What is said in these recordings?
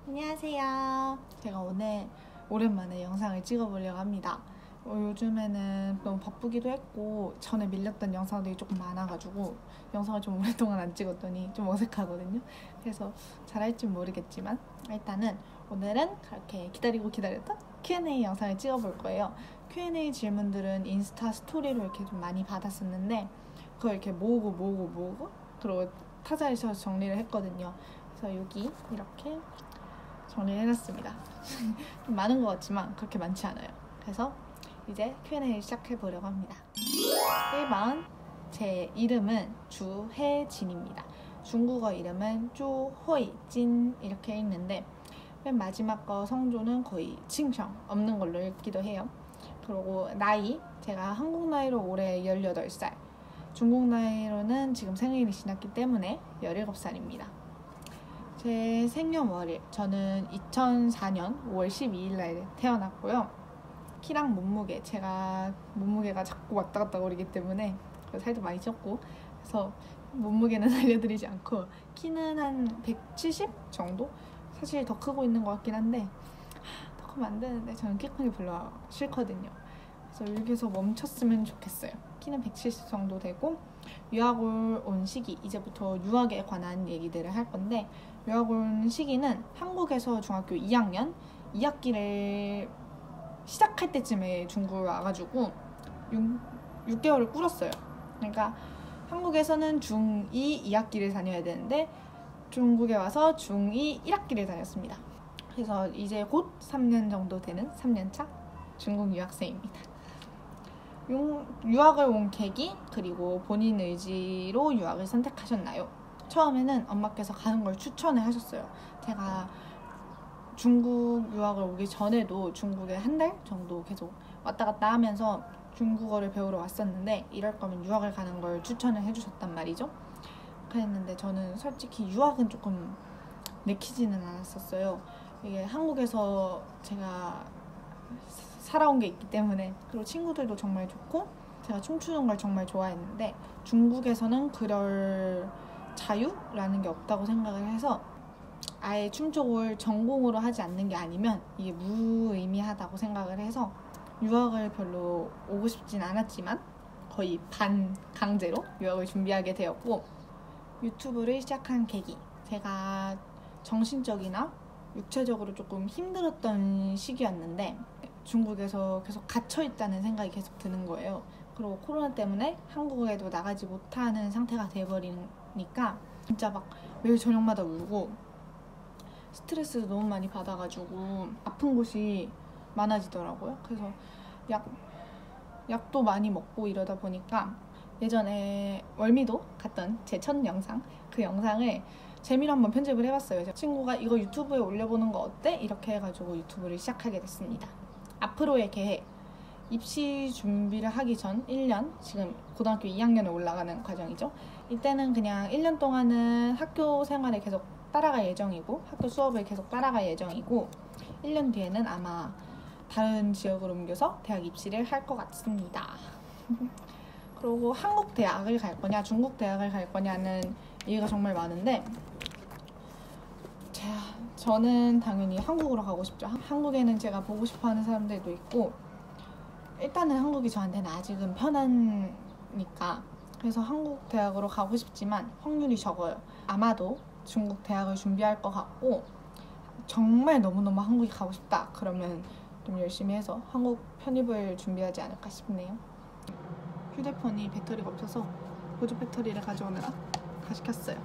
안녕하세요. 제가 오늘 오랜만에 영상을 찍어보려고 합니다. 요즘에는 너무 바쁘기도 했고 전에 밀렸던 영상들이 조금 많아가지고 영상을 좀 오랫동안 안 찍었더니 좀 어색하거든요. 그래서 잘할지 모르겠지만 일단은 오늘은 그렇게 기다리고 기다렸던 Q&A 영상을 찍어볼 거예요. Q&A 질문들은 인스타 스토리로 이렇게 좀 많이 받았었는데 그걸 이렇게 모으고 그리고 타자에서 정리를 했거든요. 그래서 여기 이렇게 정리를 해놨습니다. 좀 많은 것 같지만 그렇게 많지 않아요. 그래서 이제 Q&A를 시작해보려고 합니다. 1번, 제 이름은 주혜진입니다. 중국어 이름은 쪼호이진 이렇게 읽는데 맨 마지막 거 성조는 거의 칭청 없는 걸로 읽기도 해요. 그리고 나이, 제가 한국 나이로 올해 18살, 중국 나이로는 지금 생일이 지났기 때문에 17살입니다. 제 생년월일, 저는 2004년 5월 12일 날 태어났고요. 키랑 몸무게, 제가 몸무게가 자꾸 왔다 갔다 거리기 때문에 살도 많이 쪘고, 그래서 몸무게는 알려드리지 않고 키는 한 170 정도? 사실 더 크고 있는 것 같긴 한데 더 크면 안 되는데 저는 키 큰 게 별로 싫거든요. 그래서 여기서 멈췄으면 좋겠어요. 키는 170 정도 되고, 유학을 온 시기, 이제부터 유학에 관한 얘기들을 할 건데, 유학 온 시기는 한국에서 중학교 2학년 2학기를 시작할 때쯤에 중국을 와가지고 6개월을 꿇었어요. 그러니까 한국에서는 중2 2학기를 다녀야 되는데 중국에 와서 중2 1학기를 다녔습니다. 그래서 이제 곧 3년 정도 되는 3년차 중국 유학생입니다. 유학을 온 계기, 그리고 본인 의지로 유학을 선택하셨나요? 처음에는 엄마께서 가는 걸 추천을 하셨어요. 제가 중국 유학을 오기 전에도 중국에 한 달 정도 계속 왔다 갔다 하면서 중국어를 배우러 왔었는데 이럴 거면 유학을 가는 걸 추천을 해주셨단 말이죠. 그랬는데 저는 솔직히 유학은 조금 내키지는 않았었어요. 이게 한국에서 제가 살아온 게 있기 때문에, 그리고 친구들도 정말 좋고 제가 춤추는 걸 정말 좋아했는데 중국에서는 그럴 자유라는 게 없다고 생각을 해서 아예 춤쪽을 전공으로 하지 않는 게 아니면 이게 무의미하다고 생각을 해서 유학을 별로 오고 싶진 않았지만 거의 반강제로 유학을 준비하게 되었고, 유튜브를 시작한 계기, 제가 정신적이나 육체적으로 조금 힘들었던 시기였는데 중국에서 계속 갇혀있다는 생각이 계속 드는 거예요. 그리고 코로나 때문에 한국에도 나가지 못하는 상태가 돼버리니까 진짜 막 매일 저녁마다 울고 스트레스도 너무 많이 받아가지고 아픈 곳이 많아지더라고요. 그래서 약도 많이 먹고 이러다 보니까 예전에 월미도 갔던 제 첫 영상, 그 영상을 재미로 한번 편집을 해봤어요. 친구가 이거 유튜브에 올려보는 거 어때? 이렇게 해가지고 유튜브를 시작하게 됐습니다. 앞으로의 계획, 입시 준비를 하기 전 1년, 지금 고등학교 2학년에 올라가는 과정이죠. 이때는 그냥 1년 동안은 학교 생활에 계속 따라갈 예정이고 학교 수업을 계속 따라갈 예정이고 1년 뒤에는 아마 다른 지역으로 옮겨서 대학 입시를 할 것 같습니다. 그리고 한국 대학을 갈 거냐 중국 대학을 갈 거냐는 얘기가 정말 많은데 저는 당연히 한국으로 가고 싶죠. 한국에는 제가 보고 싶어하는 사람들도 있고 일단은 한국이 저한테는 아직은 편하니까, 그래서 한국 대학으로 가고 싶지만 확률이 적어요. 아마도 중국 대학을 준비할 것 같고, 정말 너무너무 한국에 가고 싶다 그러면 좀 열심히 해서 한국 편입을 준비하지 않을까 싶네요. 휴대폰이 배터리가 없어서 보조 배터리를 가져오느라 다시 켰어요.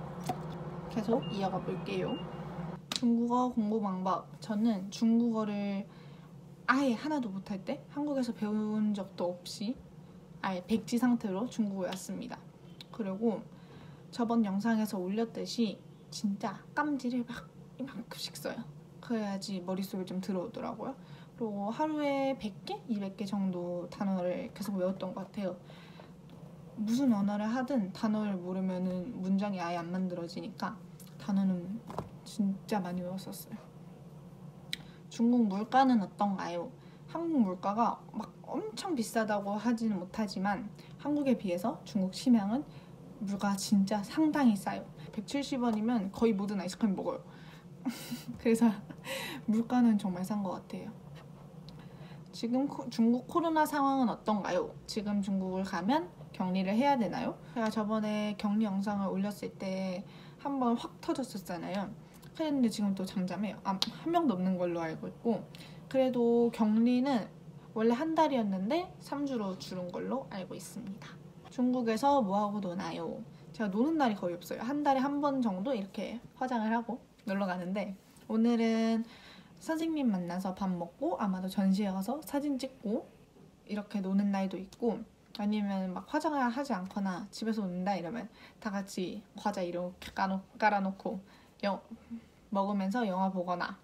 계속 이어가 볼게요. 중국어 공부 방법, 저는 중국어를 아예 하나도 못할 때 한국에서 배운 적도 없이 아예 백지 상태로 중국에 왔습니다. 그리고 저번 영상에서 올렸듯이 진짜 깜지를 막 이만큼씩 써요. 그래야지 머릿속에 좀 들어오더라고요. 그리고 하루에 100개? 200개 정도 단어를 계속 외웠던 것 같아요. 무슨 언어를 하든 단어를 모르면 문장이 아예 안 만들어지니까 단어는 진짜 많이 외웠었어요. 중국 물가는 어떤가요? 한국 물가가 막 엄청 비싸다고 하지는 못하지만 한국에 비해서 중국 심양은 물가가 진짜 상당히 싸요. 170원이면 거의 모든 아이스크림 먹어요. 그래서 물가는 정말 싼 것 같아요. 지금 중국 코로나 상황은 어떤가요? 지금 중국을 가면 격리를 해야 되나요? 제가 저번에 격리 영상을 올렸을 때 한번 확 터졌었잖아요. 그랬는데 지금 또 잠잠해요. 한 명도 없는 걸로 알고 있고, 그래도 격리는 원래 한 달이었는데 3주로 줄은 걸로 알고 있습니다. 중국에서 뭐하고 노나요? 제가 노는 날이 거의 없어요. 한 달에 한 번 정도 이렇게 화장을 하고 놀러 가는데, 오늘은 선생님 만나서 밥 먹고 아마도 전시회 가서 사진 찍고 이렇게 노는 날도 있고, 아니면 막 화장을 하지 않거나 집에서 논다 이러면 다 같이 과자 이렇게 깔아놓고 먹으면서 영화 보거나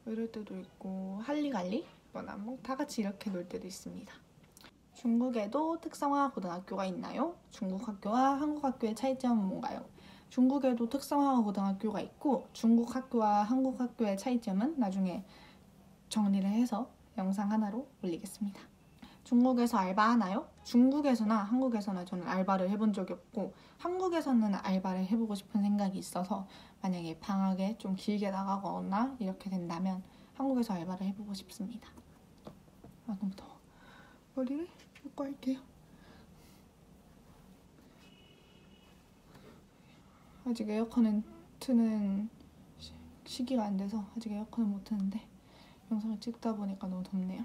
뭐 이럴 때도 있고, 할리갈리 거나 뭐 다 같이 이렇게 놀 때도 있습니다. 중국에도 특성화 고등학교가 있나요? 중국 학교와 한국 학교의 차이점은 뭔가요? 중국에도 특성화 고등학교가 있고, 중국 학교와 한국 학교의 차이점은 나중에 정리를 해서 영상 하나로 올리겠습니다. 중국에서 알바하나요? 중국에서나 한국에서나 저는 알바를 해본 적이 없고, 한국에서는 알바를 해보고 싶은 생각이 있어서 만약에 방학에 좀 길게 나가거나 이렇게 된다면 한국에서 알바를 해보고 싶습니다. 아, 너무 더워. 머리를 묶고 할게요. 아직 에어컨은 트는 시기가 안 돼서 아직 에어컨을 못 트는데 영상을 찍다 보니까 너무 덥네요.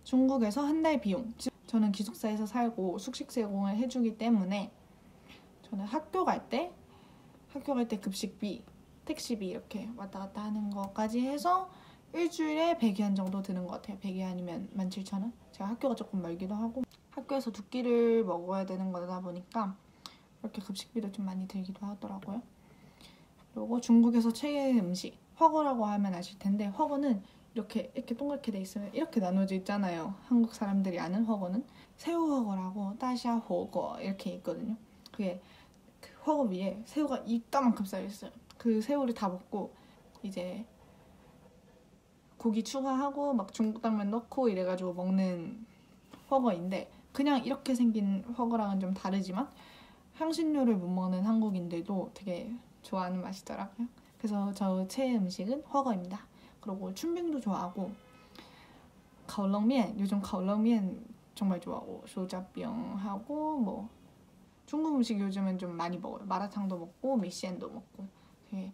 중국에서 한 달 비용. 저는 기숙사에서 살고 숙식 제공을 해주기 때문에 저는 학교 갈 때 급식비, 택시비 이렇게 왔다 갔다 하는 것까지 해서 일주일에 100위안 정도 드는 것 같아요. 100위안이면 17,000원? 제가 학교가 조금 멀기도 하고 학교에서 두 끼를 먹어야 되는 거다 보니까 이렇게 급식비도 좀 많이 들기도 하더라고요. 그리고 중국에서 최애 음식, 허거라고 하면 아실 텐데, 허거는 이렇게 동그랗게 돼 있으면 이렇게 나눠져 있잖아요. 한국 사람들이 아는 허거는 새우허거라고 따샤 허거 이렇게 있거든요. 그게 그 허거 위에 새우가 이따만큼 쌓여있어요. 그 새우를 다 먹고 이제 고기 추가하고 막 중국 당면 넣고 이래가지고 먹는 허거인데, 그냥 이렇게 생긴 허거랑은 좀 다르지만 향신료를 못 먹는 한국인들도 되게 좋아하는 맛이더라고요. 그래서 저 최애 음식은 허거입니다. 그리고 춘빙도 좋아하고, 가오렁면, 요즘 가오렁면 정말 좋아하고, 쇼자병하고 뭐 중국 음식 요즘은 좀 많이 먹어요. 마라탕도 먹고 미시엔도 먹고. 되게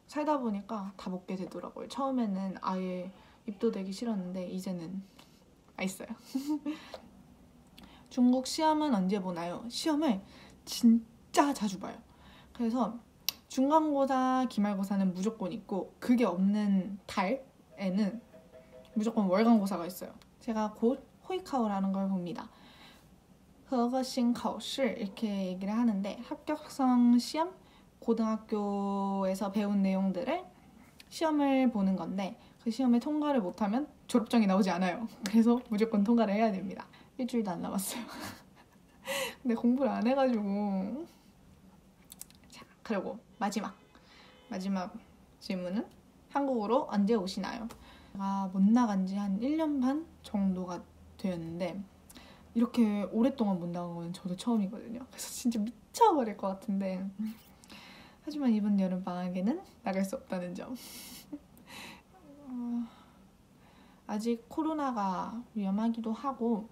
살다 보니까 다 먹게 되더라고요. 처음에는 아예 입도 대기 싫었는데 이제는 맛있어요. 중국 시험은 언제 보나요? 시험을 진짜 자주 봐요. 그래서 중간고사, 기말고사는 무조건 있고, 그게 없는 달에는 무조건 월간고사가 있어요. 제가 곧 호이카오라는 걸 봅니다. 허거싱考试 이렇게 얘기를 하는데, 합격성 시험, 고등학교에서 배운 내용들을 시험을 보는 건데, 그 시험에 통과를 못하면 졸업장이 나오지 않아요. 그래서 무조건 통과를 해야 됩니다. 일주일도 안 남았어요. 근데 공부를 안 해가지고. 자, 그리고 마지막 질문은 한국으로 언제 오시나요? 제가 못 나간 지 한 1년 반 정도가 되었는데, 이렇게 오랫동안 못 나간 건 저도 처음이거든요. 그래서 진짜 미쳐버릴 것 같은데, 하지만 이번 여름방학에는 나갈 수 없다는 점. 아직 코로나가 위험하기도 하고,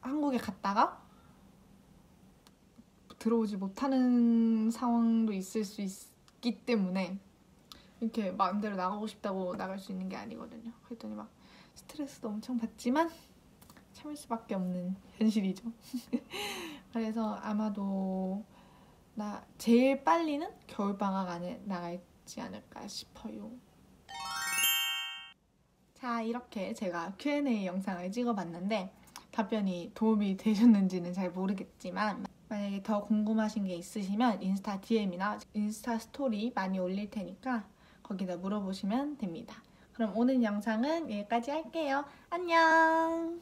한국에 갔다가 들어오지 못하는 상황도 있을 수 있기 때문에 이렇게 마음대로 나가고 싶다고 나갈 수 있는 게 아니거든요. 그랬더니 막 스트레스도 엄청 받지만 참을 수밖에 없는 현실이죠. 그래서 아마도 제일 빨리는 겨울방학 안에 나갈지 않을까 싶어요. 자, 이렇게 제가 Q&A 영상을 찍어봤는데 답변이 도움이 되셨는지는 잘 모르겠지만, 만약에 더 궁금하신 게 있으시면 인스타 DM이나 인스타 스토리 많이 올릴 테니까 거기다 물어보시면 됩니다. 그럼 오늘 영상은 여기까지 할게요. 안녕!